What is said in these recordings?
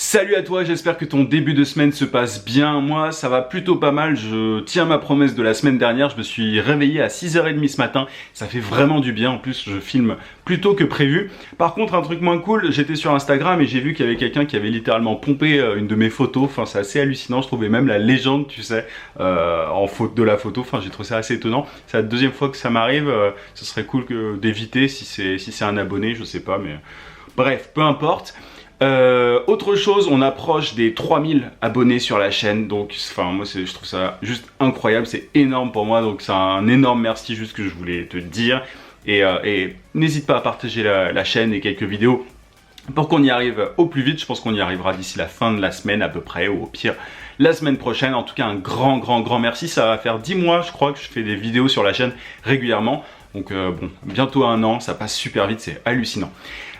Salut à toi, j'espère que ton début de semaine se passe bien. Moi, ça va plutôt pas mal. Je tiens ma promesse de la semaine dernière. Je me suis réveillé à 6h30 ce matin. Ça fait vraiment du bien. En plus, je filme plus tôt que prévu. Par contre, un truc moins cool, j'étais sur Instagram et j'ai vu qu'il y avait quelqu'un qui avait littéralement pompé une de mes photos. Enfin, c'est assez hallucinant. Je trouvais même la légende, tu sais, en faute de la photo. Enfin, j'ai trouvé ça assez étonnant. C'est la deuxième fois que ça m'arrive. Ce serait cool d'éviter si c'est un abonné, je sais pas, mais bref, peu importe. Autre chose, on approche des 3000 abonnés sur la chaîne, donc enfin moi je trouve ça juste incroyable, c'est énorme pour moi, donc c'est un énorme merci juste que je voulais te dire, et n'hésite pas à partager la chaîne et quelques vidéos pour qu'on y arrive au plus vite. Je pense qu'on y arrivera d'ici la fin de la semaine à peu près, ou au pire la semaine prochaine. En tout cas un grand merci, ça va faire 10 mois je crois que je fais des vidéos sur la chaîne régulièrement. Donc bon, bientôt un an, ça passe super vite, c'est hallucinant.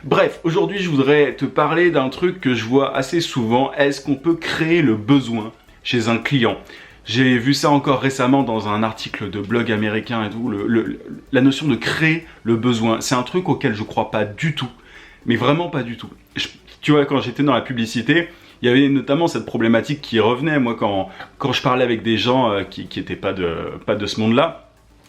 Bref, aujourd'hui je voudrais te parler d'un truc que je vois assez souvent. Est-ce qu'on peut créer le besoin chez un client? J'ai vu ça encore récemment dans un article de blog américain et tout, la notion de créer le besoin. C'est un truc auquel je crois pas du tout, mais vraiment pas du tout. Tu vois, quand j'étais dans la publicité, il y avait notamment cette problématique qui revenait. Moi, quand je parlais avec des gens qui n'étaient pas de ce monde-là,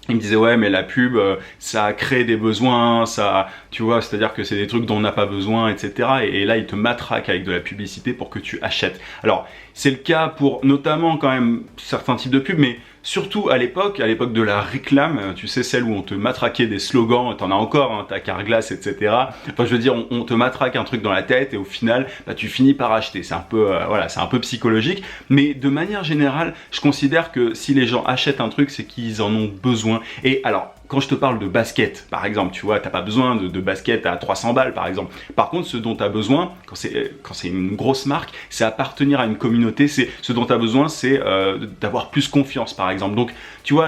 ils me disaient ouais mais la pub ça crée des besoins, ça, tu vois, c'est-à-dire que c'est des trucs dont on n'a pas besoin, etc. Et là ils te matraquent avec de la publicité pour que tu achètes. Alors c'est le cas pour notamment quand même certains types de pubs, mais surtout à l'époque de la réclame, tu sais, celle où on te matraquait des slogans, t'en as encore, hein, ta Carglass, etc. Enfin je veux dire, on te matraque un truc dans la tête et au final bah, tu finis par acheter. C'est un peu voilà, c'est un peu psychologique, mais de manière générale je considère que si les gens achètent un truc, c'est qu'ils en ont besoin. Et alors quand je te parle de basket, par exemple, tu vois, t'as pas besoin de basket à 300 balles, par exemple. Par contre, ce dont tu as besoin, quand c'est une grosse marque, c'est appartenir à une communauté. Ce dont tu as besoin, c'est d'avoir plus confiance, par exemple. Donc, tu vois,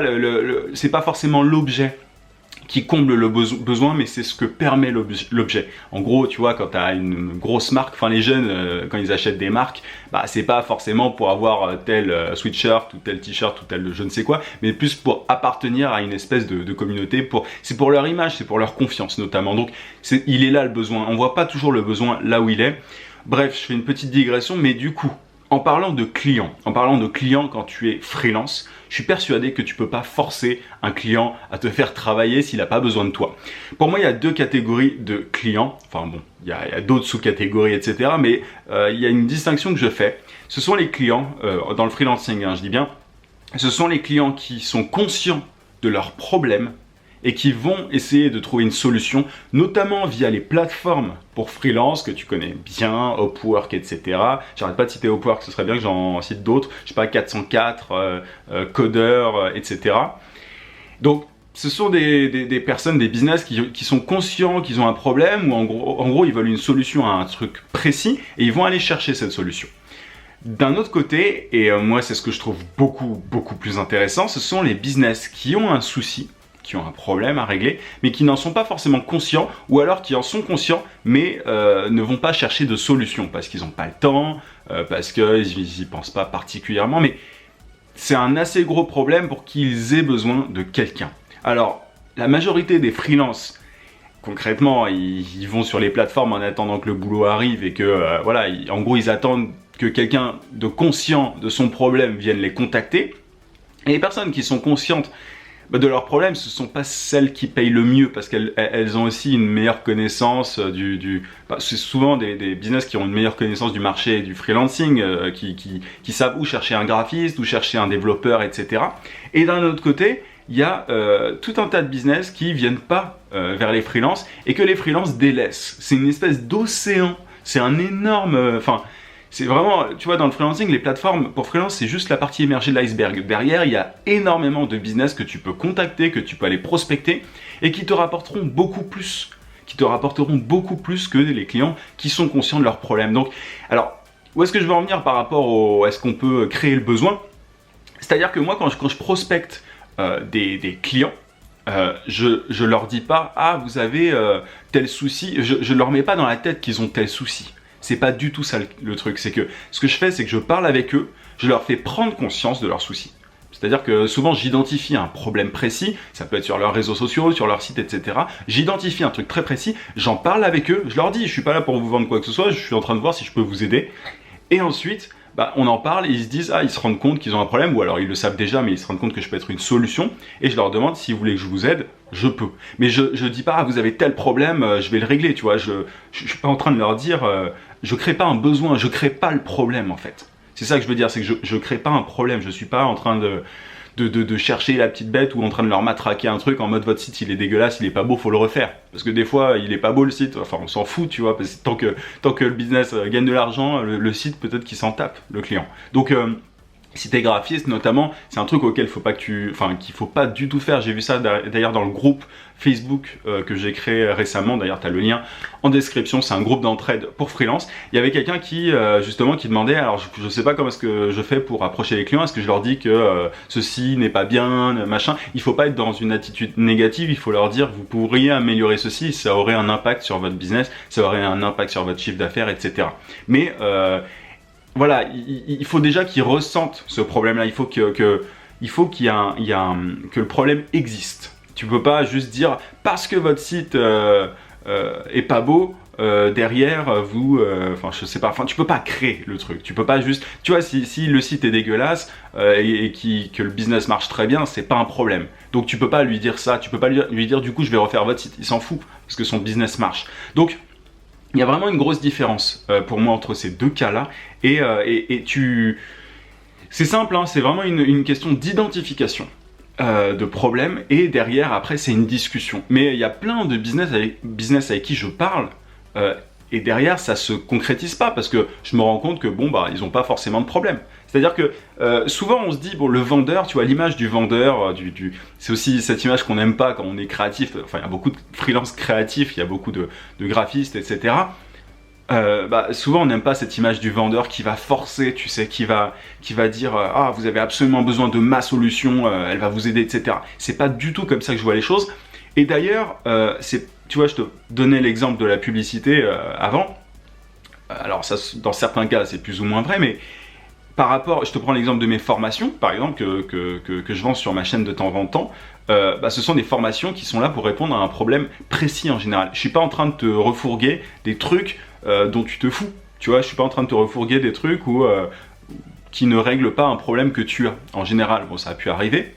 c'est pas forcément l'objet qui comble le besoin, mais c'est ce que permet l'objet. En gros, tu vois, quand tu as une grosse marque, enfin les jeunes, quand ils achètent des marques, bah c'est pas forcément pour avoir tel sweatshirt ou tel t-shirt ou tel je ne sais quoi, mais plus pour appartenir à une espèce de communauté. C'est pour leur image, c'est pour leur confiance notamment. Donc il est là le besoin. On voit pas toujours le besoin là où il est. Bref, je fais une petite digression, mais du coup, en parlant de clients quand tu es freelance, je suis persuadé que tu peux pas forcer un client à te faire travailler s'il n'a pas besoin de toi. Pour moi, il y a deux catégories de clients. Enfin bon, il y a d'autres sous-catégories, etc. Mais il y a une distinction que je fais. Ce sont les clients, dans le freelancing, hein, je dis bien, ce sont les clients qui sont conscients de leurs problèmes et qui vont essayer de trouver une solution, notamment via les plateformes pour freelance que tu connais bien, Upwork, etc. J'arrête pas de citer Upwork, ce serait bien que j'en cite d'autres, je sais pas, 404, Coder, etc. Donc, ce sont des personnes, des business qui sont conscients qu'ils ont un problème, ou en gros, ils veulent une solution à un truc précis, et ils vont aller chercher cette solution. D'un autre côté, et moi c'est ce que je trouve beaucoup plus intéressant, ce sont les business qui ont un souci, qui ont un problème à régler, mais qui n'en sont pas forcément conscients, ou alors qui en sont conscients, mais ne vont pas chercher de solution, parce qu'ils n'ont pas le temps, parce qu'ils n'y pensent pas particulièrement, mais c'est un assez gros problème pour qu'ils aient besoin de quelqu'un. Alors, la majorité des freelances, concrètement, ils vont sur les plateformes en attendant que le boulot arrive, et que, voilà, en gros, ils attendent que quelqu'un de conscient de son problème vienne les contacter. Et les personnes qui sont conscientes de leurs problèmes, ce ne sont pas celles qui payent le mieux, parce qu'elles ont aussi une meilleure connaissance c'est souvent des business qui ont une meilleure connaissance du marché du freelancing, qui savent où chercher un graphiste, où chercher un développeur, etc. Et d'un autre côté, il y a tout un tas de business qui viennent pas vers les freelances et que les freelances délaissent. C'est une espèce d'océan, c'est un énorme... c'est vraiment, tu vois, dans le freelancing, les plateformes pour freelance, c'est juste la partie émergée de l'iceberg. Derrière, il y a énormément de business que tu peux contacter, que tu peux aller prospecter et qui te rapporteront beaucoup plus. Que les clients qui sont conscients de leurs problèmes. Donc, alors, où est-ce que je veux en venir par rapport au est-ce qu'on peut créer le besoin? C'est-à-dire que moi, quand je prospecte des clients, je leur dis pas, ah, vous avez tel souci, je leur mets pas dans la tête qu'ils ont tel souci. C'est pas du tout ça le truc, c'est que ce que je fais, c'est que je parle avec eux, je leur fais prendre conscience de leurs soucis. C'est-à-dire que souvent j'identifie un problème précis, ça peut être sur leurs réseaux sociaux, sur leur site, etc. J'identifie un truc très précis, j'en parle avec eux, je leur dis, je suis pas là pour vous vendre quoi que ce soit, je suis en train de voir si je peux vous aider. Et ensuite, on en parle et ils se disent, ils se rendent compte qu'ils ont un problème, ou alors ils le savent déjà, mais ils se rendent compte que je peux être une solution, et je leur demande si vous voulez que je vous aide, je peux. Mais je dis pas, vous avez tel problème, je vais le régler, tu vois, je suis pas en train de leur dire, je crée pas un besoin, je crée pas le problème en fait. C'est ça que je veux dire, c'est que je crée pas un problème, je suis pas en train de chercher la petite bête ou en train de leur matraquer un truc en mode votre site il est dégueulasse, il est pas beau, faut le refaire. Parce que des fois il est pas beau le site, enfin on s'en fout, tu vois, parce que tant que le business gagne de l'argent, le site peut-être qu'il s'en tape, le client. Donc si t'es graphiste notamment, c'est un truc auquel qu'il faut pas du tout faire. J'ai vu ça d'ailleurs dans le groupe Facebook que j'ai créé récemment. D'ailleurs, t'as le lien en description. C'est un groupe d'entraide pour freelance. Il y avait quelqu'un qui justement qui demandait. Alors, je sais pas comment est-ce que je fais pour approcher les clients. Est-ce que je leur dis que ceci n'est pas bien, machin. Il faut pas être dans une attitude négative. Il faut leur dire vous pourriez améliorer ceci. Ça aurait un impact sur votre business. Ça aurait un impact sur votre chiffre d'affaires, etc. Mais voilà, il faut déjà qu'ils ressentent ce problème-là. Il faut que le problème existe. Tu peux pas juste dire parce que votre site est pas beau, derrière vous, je sais pas. Tu peux pas créer le truc. Tu peux pas juste, tu vois, si le site est dégueulasse que le business marche très bien, c'est pas un problème. Donc tu peux pas lui dire ça. Tu peux pas lui dire du coup je vais refaire votre site. Il s'en fout parce que son business marche. Donc il y a vraiment une grosse différence pour moi entre ces deux cas-là. C'est simple, hein, c'est vraiment une question d'identification de problèmes. Et derrière, après, c'est une discussion. Mais il y a plein de business avec qui je parle. Et derrière, ça se concrétise pas parce que je me rends compte que ils n'ont pas forcément de problème. C'est-à-dire que souvent on se dit, le vendeur, tu vois, l'image du vendeur, c'est aussi cette image qu'on n'aime pas quand on est créatif. Enfin, il y a beaucoup de freelance créatifs, il y a beaucoup de graphistes, etc. Souvent on n'aime pas cette image du vendeur qui va forcer, tu sais, qui va dire vous avez absolument besoin de ma solution, elle va vous aider, etc. C'est pas du tout comme ça que je vois les choses. Et d'ailleurs, tu vois, je te donnais l'exemple de la publicité avant. Alors ça, dans certains cas, c'est plus ou moins vrai, mais par rapport, je te prends l'exemple de mes formations, par exemple, que je vends sur ma chaîne de temps en temps. Ce sont des formations qui sont là pour répondre à un problème précis en général. Je suis pas en train de te refourguer des trucs dont tu te fous. Tu vois, je suis pas en train de te refourguer des trucs qui ne règlent pas un problème que tu as. En général, ça a pu arriver.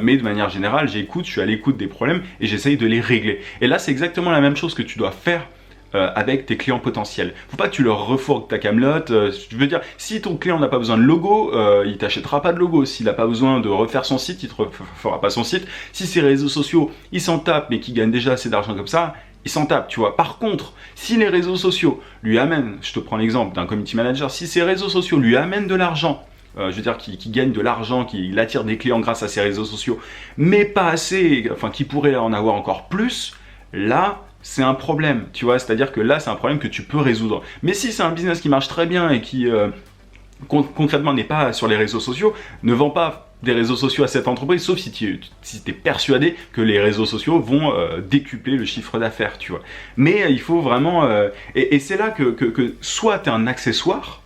Mais de manière générale, je suis à l'écoute des problèmes et j'essaye de les régler. Et là, c'est exactement la même chose que tu dois faire avec tes clients potentiels. Faut pas que tu leur refourgues ta camelote. Je veux dire, si ton client n'a pas besoin de logo, il t'achètera pas de logo. S'il n'a pas besoin de refaire son site, il te refera pas son site. Si ses réseaux sociaux, il s'en tape, mais qu'il gagne déjà assez d'argent comme ça, il s'en tape, tu vois. Par contre, si les réseaux sociaux lui amènent, je te prends l'exemple d'un community manager, si ces réseaux sociaux lui amènent de l'argent, je veux dire, qui gagne de l'argent, qui attire des clients grâce à ses réseaux sociaux, mais pas assez, qui pourrait en avoir encore plus, là, c'est un problème, tu vois, c'est-à-dire que là, c'est un problème que tu peux résoudre. Mais si c'est un business qui marche très bien et qui, concrètement, n'est pas sur les réseaux sociaux, ne vend pas des réseaux sociaux à cette entreprise, sauf si tu es persuadé que les réseaux sociaux vont décupler le chiffre d'affaires, tu vois. Mais il faut vraiment... et c'est là que soit tu es un accessoire,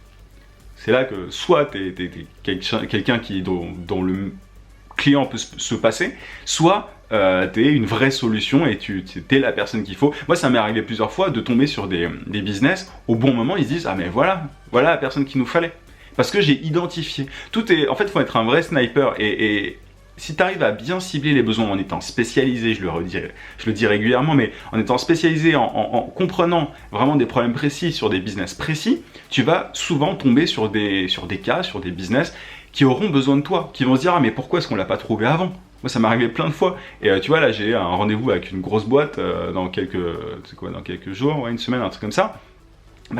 c'est là que soit tu es quelqu'un dont le client peut se passer, soit tu es une vraie solution et tu es la personne qu'il faut. Moi, ça m'est arrivé plusieurs fois de tomber sur des business, au bon moment, ils se disent « Ah mais voilà la personne qu'il nous fallait ». Parce que j'ai identifié. En fait, il faut être un vrai sniper et si tu arrives à bien cibler les besoins en étant spécialisé, je le dis régulièrement, mais en étant spécialisé, en comprenant vraiment des problèmes précis sur des business précis, tu vas souvent tomber sur des cas, sur des business qui auront besoin de toi, qui vont se dire « Ah mais pourquoi est-ce qu'on l'a pas trouvé avant ?» Moi, ça m'est arrivé plein de fois. Et tu vois, là, j'ai un rendez-vous avec une grosse boîte dans quelques jours, une semaine, un truc comme ça.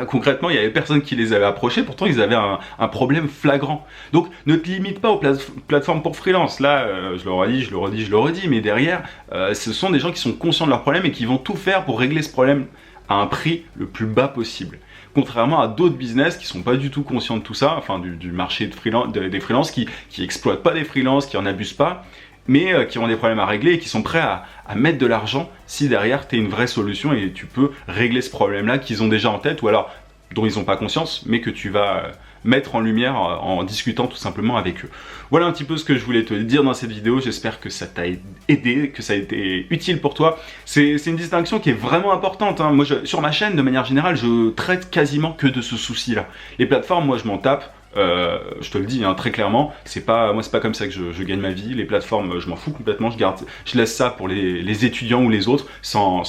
Concrètement, il n'y avait personne qui les avait approchés, pourtant ils avaient un problème flagrant. Donc ne te limite pas aux plateformes pour freelance. Là, je le redis, mais derrière, ce sont des gens qui sont conscients de leurs problèmes et qui vont tout faire pour régler ce problème à un prix le plus bas possible. Contrairement à d'autres business qui sont pas du tout conscients de tout ça, du marché des freelances, qui exploitent pas des freelances, qui en abusent pas, mais qui ont des problèmes à régler et qui sont prêts à mettre de l'argent si derrière tu es une vraie solution et tu peux régler ce problème-là qu'ils ont déjà en tête ou alors dont ils n'ont pas conscience, mais que tu vas mettre en lumière en discutant tout simplement avec eux. Voilà un petit peu ce que je voulais te dire dans cette vidéo, j'espère que ça t'a aidé, que ça a été utile pour toi. C'est une distinction qui est vraiment importante, hein. Moi, sur ma chaîne, de manière générale, je traite quasiment que de ce souci-là. Les plateformes, moi je m'en tape. Je te le dis hein, très clairement, moi c'est pas comme ça que je gagne ma vie. Les plateformes, je m'en fous complètement, je laisse ça pour les étudiants ou les autres, sans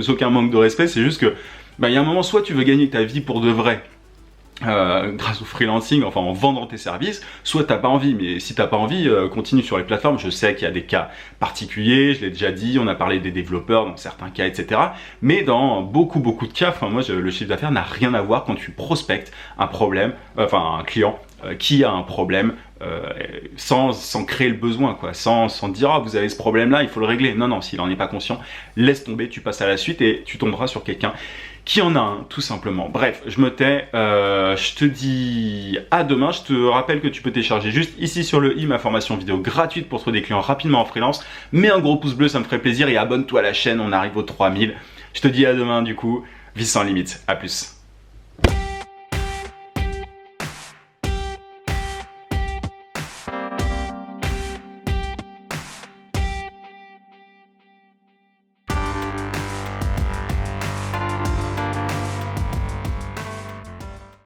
aucun manque de respect. C'est juste que, il y a un moment, soit tu veux gagner ta vie pour de vrai, grâce au freelancing, enfin en vendant tes services, soit t'as pas envie, mais si t'as pas envie, continue sur les plateformes. Je sais qu'il y a des cas particuliers, je l'ai déjà dit, on a parlé des développeurs dans certains cas, etc. Mais dans beaucoup de cas, moi le chiffre d'affaires n'a rien à voir quand tu prospectes un problème, un client qui a un problème, sans créer le besoin, quoi, sans dire ah, vous avez ce problème là, il faut le régler. Non, non, s'il en est pas conscient, laisse tomber, tu passes à la suite et tu tomberas sur quelqu'un qui en a un, tout simplement. Bref, je me tais, je te dis à demain. Je te rappelle que tu peux télécharger juste ici sur le i ma formation vidéo gratuite pour trouver des clients rapidement en freelance. Mets un gros pouce bleu, ça me ferait plaisir, et abonne-toi à la chaîne, on arrive aux 3000. Je te dis à demain du coup, vie sans limite, à plus.